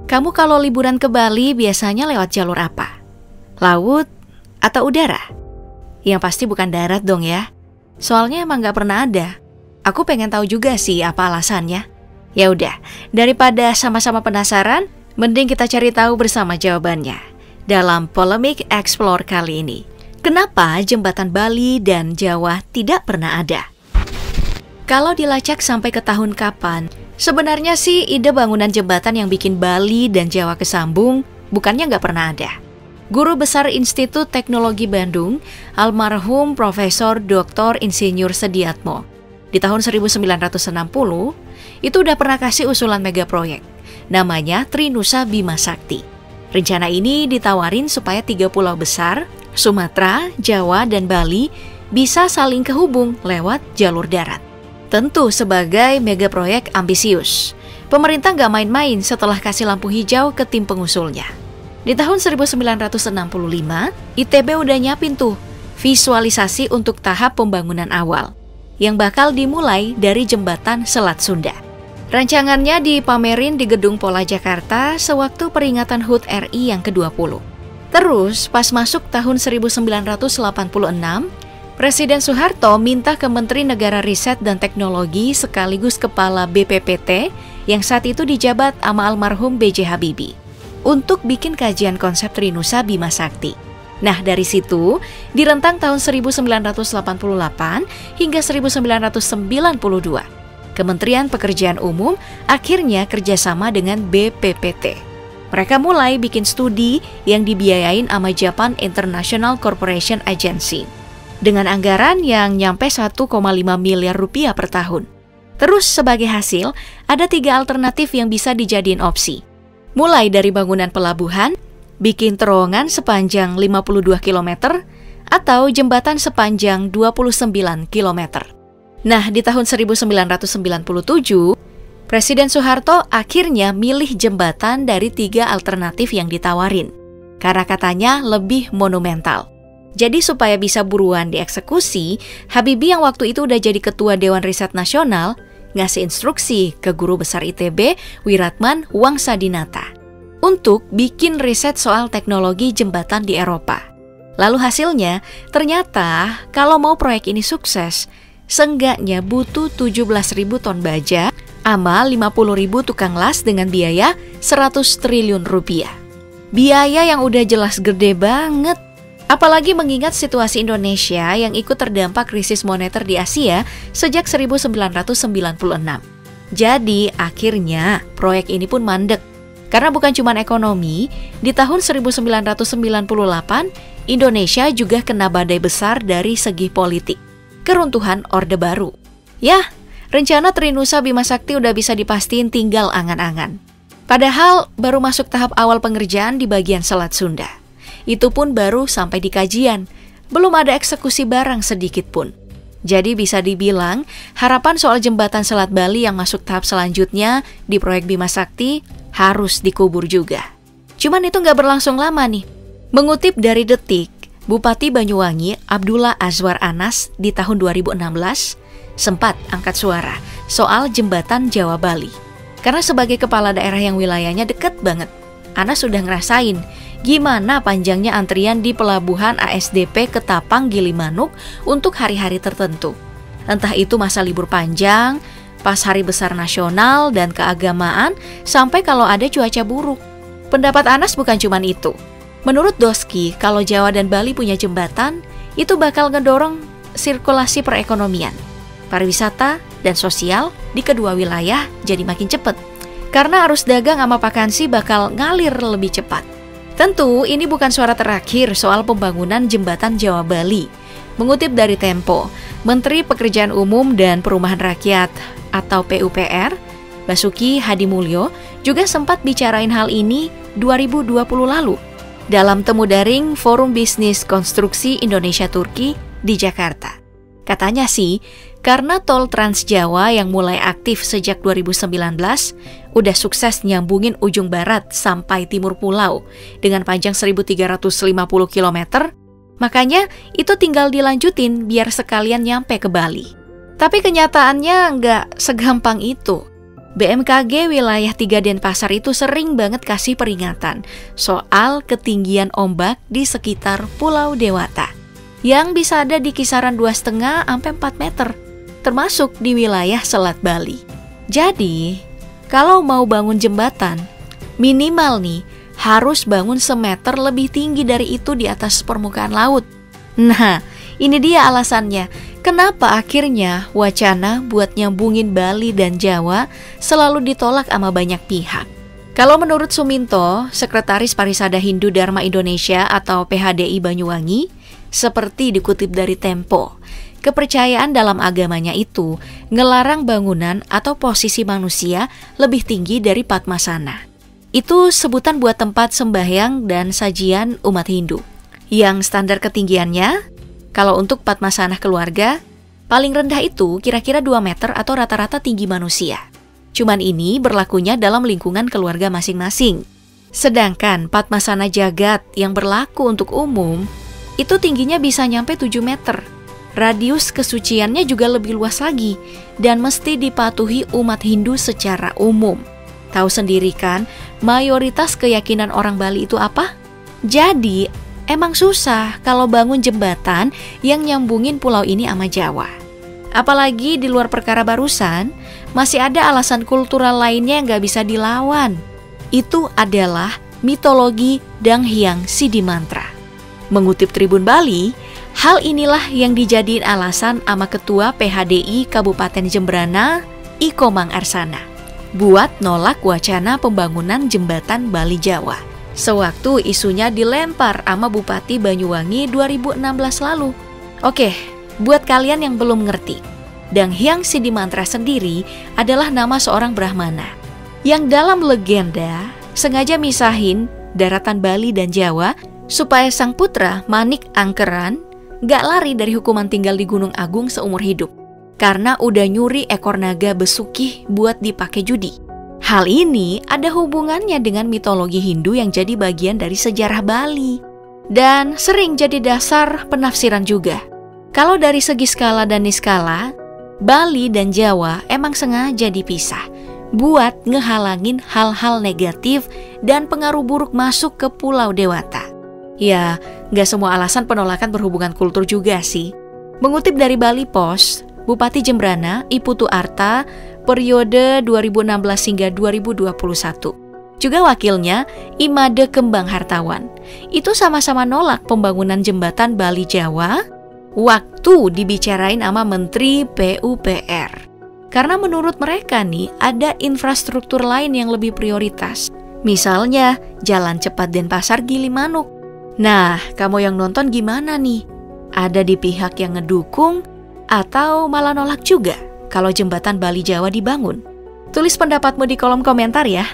Kamu kalau liburan ke Bali biasanya lewat jalur apa? Laut atau udara? Yang pasti bukan darat dong ya. Soalnya emang gak pernah ada. Aku pengen tahu juga sih apa alasannya. Ya udah, daripada sama-sama penasaran, mending kita cari tahu bersama jawabannya dalam Polemik Explore kali ini. Kenapa jembatan Bali dan Jawa tidak pernah ada? Kalau dilacak sampai ke tahun kapan, sebenarnya sih ide bangunan jembatan yang bikin Bali dan Jawa kesambung bukannya nggak pernah ada. Guru Besar Institut Teknologi Bandung, almarhum Profesor Dr. Insinyur Sediatmo, di tahun 1960, itu udah pernah kasih usulan megaproyek, namanya Trinusa Bima Sakti. Rencana ini ditawarin supaya 3 pulau besar, Sumatera, Jawa, dan Bali, bisa saling kehubung lewat jalur darat. Tentu sebagai megaproyek ambisius. Pemerintah nggak main-main setelah kasih lampu hijau ke tim pengusulnya. Di tahun 1965, ITB udah nyiapin tuh visualisasi untuk tahap pembangunan awal, yang bakal dimulai dari jembatan Selat Sunda. Rancangannya dipamerin di Gedung Pola Jakarta sewaktu peringatan HUT RI yang ke-20. Terus, pas masuk tahun 1986, Presiden Soeharto minta ke Menteri Negara Riset dan Teknologi sekaligus Kepala BPPT yang saat itu dijabat sama almarhum B.J. Habibie untuk bikin kajian konsep Trinusa Bima Sakti. Nah, dari situ, di rentang tahun 1988 hingga 1992, Kementerian Pekerjaan Umum akhirnya kerjasama dengan BPPT. Mereka mulai bikin studi yang dibiayain sama Japan International Corporation Agency dengan anggaran yang nyampe 1,5 miliar rupiah per tahun. Terus sebagai hasil, ada 3 alternatif yang bisa dijadiin opsi. Mulai dari bangunan pelabuhan, bikin terowongan sepanjang 52 km, atau jembatan sepanjang 29 km. Nah, di tahun 1997, Presiden Soeharto akhirnya milih jembatan dari 3 alternatif yang ditawarin, karena katanya lebih monumental. Jadi supaya bisa buruan dieksekusi, Habibie yang waktu itu udah jadi Ketua Dewan Riset Nasional, ngasih instruksi ke Guru Besar ITB, Wiratman Wangsadinata, untuk bikin riset soal teknologi jembatan di Eropa. Lalu hasilnya, ternyata kalau mau proyek ini sukses, seenggaknya butuh 17.000 ton baja sama 50.000 tukang las dengan biaya 100 triliun rupiah. Biaya yang udah jelas gede banget. Apalagi mengingat situasi Indonesia yang ikut terdampak krisis moneter di Asia sejak 1996. Jadi akhirnya proyek ini pun mandek. Karena bukan cuma ekonomi, di tahun 1998 Indonesia juga kena badai besar dari segi politik, keruntuhan Orde Baru. Ya, rencana Trinusa Bima Sakti udah bisa dipastiin tinggal angan-angan. Padahal baru masuk tahap awal pengerjaan di bagian Selat Sunda. Itu pun baru sampai di kajian, belum ada eksekusi barang sedikit pun. Jadi bisa dibilang, harapan soal jembatan Selat Bali yang masuk tahap selanjutnya di proyek Bima Sakti harus dikubur juga. Cuman itu nggak berlangsung lama nih. Mengutip dari Detik, Bupati Banyuwangi Abdullah Azwar Anas di tahun 2016 sempat angkat suara soal jembatan Jawa Bali. Karena sebagai kepala daerah yang wilayahnya deket banget, Anas sudah ngerasain gimana panjangnya antrian di pelabuhan ASDP Ketapang Gilimanuk untuk hari-hari tertentu. Entah itu masa libur panjang, pas hari besar nasional dan keagamaan, sampai kalau ada cuaca buruk. Pendapat Anas bukan cuma itu. Menurut Doski, kalau Jawa dan Bali punya jembatan, itu bakal ngedorong sirkulasi perekonomian, pariwisata, dan sosial di kedua wilayah jadi makin cepet. Karena arus dagang sama vakansi bakal ngalir lebih cepat. Tentu ini bukan suara terakhir soal pembangunan jembatan Jawa Bali. Mengutip dari Tempo, Menteri Pekerjaan Umum dan Perumahan Rakyat atau PUPR, Basuki Hadimulyo, juga sempat bicarain hal ini 2020 lalu dalam temu daring Forum Bisnis Konstruksi Indonesia-Turki di Jakarta. Katanya sih, karena tol Trans Jawa yang mulai aktif sejak 2019 udah sukses nyambungin ujung barat sampai timur pulau dengan panjang 1.350 km, makanya itu tinggal dilanjutin biar sekalian nyampe ke Bali. Tapi kenyataannya nggak segampang itu. BMKG wilayah 3 Denpasar itu sering banget kasih peringatan soal ketinggian ombak di sekitar Pulau Dewata yang bisa ada di kisaran 2,5 sampai 4 meter, termasuk di wilayah Selat Bali. Jadi, kalau mau bangun jembatan, minimal nih harus bangun semeter lebih tinggi dari itu di atas permukaan laut. Nah, ini dia alasannya kenapa akhirnya wacana buat nyambungin Bali dan Jawa selalu ditolak sama banyak pihak. Kalau menurut Suminto, Sekretaris Parisada Hindu Dharma Indonesia atau PHDI Banyuwangi, seperti dikutip dari Tempo, kepercayaan dalam agamanya itu ngelarang bangunan atau posisi manusia lebih tinggi dari Padmasana. Itu sebutan buat tempat sembahyang dan sajian umat Hindu. Yang standar ketinggiannya, kalau untuk Padmasana keluarga, paling rendah itu kira-kira 2 meter atau rata-rata tinggi manusia. Cuman ini berlakunya dalam lingkungan keluarga masing-masing. Sedangkan Padmasana Jagat yang berlaku untuk umum, itu tingginya bisa nyampe 7 meter. Radius kesuciannya juga lebih luas lagi dan mesti dipatuhi umat Hindu secara umum. Tahu sendiri kan, mayoritas keyakinan orang Bali itu apa? Jadi, emang susah kalau bangun jembatan yang nyambungin pulau ini sama Jawa. Apalagi di luar perkara barusan, masih ada alasan kultural lainnya yang gak bisa dilawan. Itu adalah mitologi Dang Hyang Sidimantra. Mengutip Tribun Bali, hal inilah yang dijadiin alasan sama Ketua PHDI Kabupaten Jembrana, Iko Mang Arsana, buat nolak wacana pembangunan jembatan Bali Jawa sewaktu isunya dilempar sama Bupati Banyuwangi 2016 lalu. Oke, buat kalian yang belum ngerti, Dang Hyang Sidimantra sendiri adalah nama seorang Brahmana yang dalam legenda sengaja misahin daratan Bali dan Jawa supaya sang putra Manik Angkeran gak lari dari hukuman tinggal di Gunung Agung seumur hidup karena udah nyuri ekor naga Besukih buat dipakai judi. Hal ini ada hubungannya dengan mitologi Hindu yang jadi bagian dari sejarah Bali dan sering jadi dasar penafsiran juga. Kalau dari segi skala dan niskala, Bali dan Jawa emang sengaja dipisah buat ngehalangin hal-hal negatif dan pengaruh buruk masuk ke Pulau Dewata. Ya, gak semua alasan penolakan berhubungan kultur juga sih. Mengutip dari Bali Post, Bupati Jembrana, Iputu Arta, periode 2016 hingga 2021. Juga wakilnya, Imade Kembang Hartawan. Itu sama-sama nolak pembangunan jembatan Bali Jawa waktu dibicarain sama Menteri PUPR. Karena menurut mereka nih, ada infrastruktur lain yang lebih prioritas. Misalnya, jalan cepat Denpasar Gilimanuk. Nah, kamu yang nonton gimana nih? Ada di pihak yang ngedukung atau malah nolak juga kalau jembatan Bali Jawa dibangun? Tulis pendapatmu di kolom komentar ya.